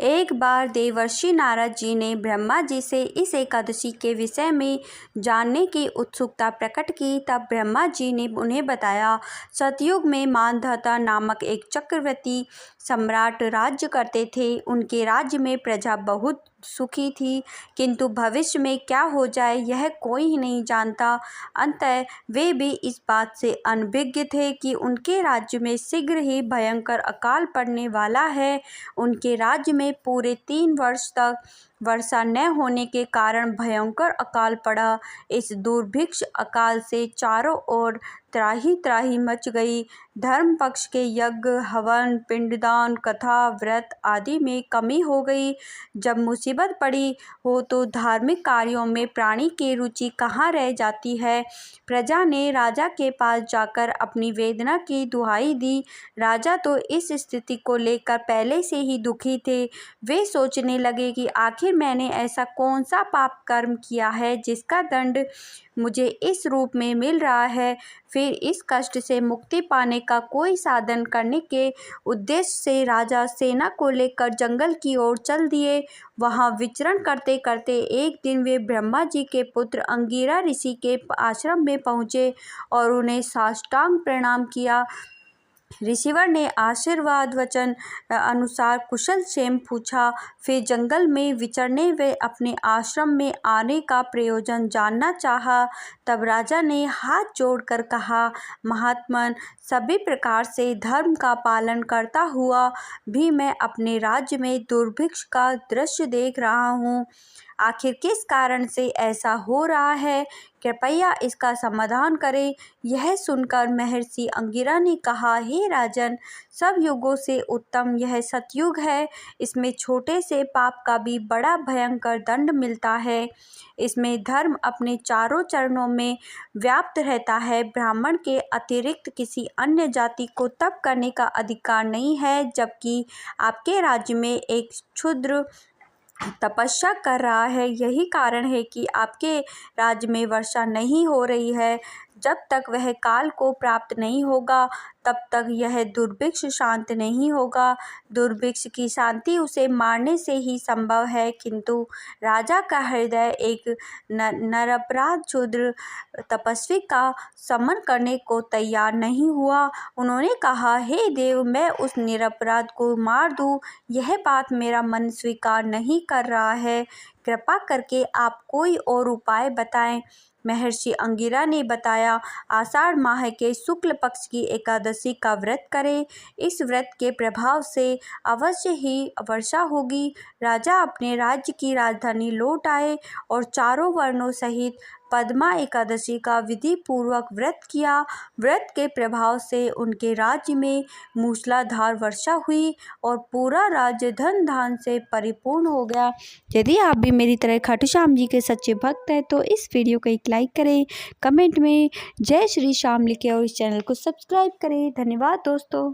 एक बार देवर्षि नारद जी ने ब्रह्मा जी से इस एकादशी के विषय में जानने की उत्सुकता प्रकट की। तब ब्रह्मा जी ने उन्हें बताया, सतयुग में मांधाता नामक एक चक्रवर्ती सम्राट राज्य करते थे। उनके राज्य में प्रजा बहुत सुखी थी, किंतु भविष्य में क्या हो जाए यह कोई ही नहीं जानता। अतः वे भी इस बात से अनभिज्ञ थे कि उनके राज्य में शीघ्र ही भयंकर अकाल पड़ने वाला है। उनके राज्य में पूरे 3 वर्ष तक वर्षा न होने के कारण भयंकर अकाल पड़ा। इस दुर्भिक्ष अकाल से चारों ओर त्राही त्राही मच गई। धर्म पक्ष के यज्ञ, हवन, पिंडदान, कथा, व्रत आदि में कमी हो गई। जब मुसीबत पड़ी हो तो धार्मिक कार्यों में प्राणी की रुचि कहाँ रह जाती है। प्रजा ने राजा के पास जाकर अपनी वेदना की दुहाई दी। राजा तो इस स्थिति को लेकर पहले से ही दुखी थे। वे सोचने लगे कि आखिर मैंने ऐसा कौन सा पाप कर्म किया है जिसका दंड मुझे इस रूप में मिल रहा है। फिर इस कष्ट से मुक्ति पाने का कोई साधन करने के उद्देश्य से राजा सेना को लेकर जंगल की ओर चल दिए। वहां विचरण करते करते एक दिन वे ब्रह्मा जी के पुत्र अंगिरा ऋषि के आश्रम में पहुँचे और उन्हें साष्टांग प्रणाम किया। ऋषिवर ने आशीर्वाद वचन अनुसार कुशल क्षेम पूछा। फिर जंगल में विचरने वे अपने आश्रम में आने का प्रयोजन जानना चाहा। तब राजा ने हाथ जोड़कर कहा, महात्मन, सभी प्रकार से धर्म का पालन करता हुआ भी मैं अपने राज्य में दुर्भिक्ष का दृश्य देख रहा हूँ। आखिर किस कारण से ऐसा हो रहा है, कृपया इसका समाधान करें। यह सुनकर महर्षि अंगिरा ने कहा, हे राजन, सब युगों से उत्तम यह सतयुग है। इसमें छोटे से पाप का भी बड़ा भयंकर दंड मिलता है। इसमें धर्म अपने चारों चरणों में व्याप्त रहता है। ब्राह्मण के अतिरिक्त किसी अन्य जाति को तप करने का अधिकार नहीं है, जबकि आपके राज्य में एक क्षुद्र तपस्या कर रहा है। यही कारण है कि आपके राज्य में वर्षा नहीं हो रही है। जब तक वह काल को प्राप्त नहीं होगा तब तक यह दुर्भिक्ष शांत नहीं होगा। दुर्भिक्ष की शांति उसे मारने से ही संभव है, किंतु राजा का हृदय एक निरपराध क्षुद्र तपस्वी का समन करने को तैयार नहीं हुआ। उन्होंने कहा, हे देव, मैं उस निरपराध को मार दूं, यह बात मेरा मन स्वीकार नहीं कर रहा है। कृपा करके आप कोई और उपाय बताएं। महर्षि अंगिरा ने बताया, आषाढ़ माह के शुक्ल पक्ष की एकादशी का व्रत करें। इस व्रत के प्रभाव से अवश्य ही वर्षा होगी। राजा अपने राज्य की राजधानी लौट आए और चारों वर्णों सहित पद्मा एकादशी का विधि पूर्वक व्रत किया। व्रत के प्रभाव से उनके राज्य में मूसलाधार वर्षा हुई और पूरा राज्य धन धान से परिपूर्ण हो गया। यदि आप भी मेरी तरह खाटू श्याम जी के सच्चे भक्त हैं तो इस वीडियो को एक लाइक करें, कमेंट में जय श्री श्याम लिखें और इस चैनल को सब्सक्राइब करें। धन्यवाद दोस्तों।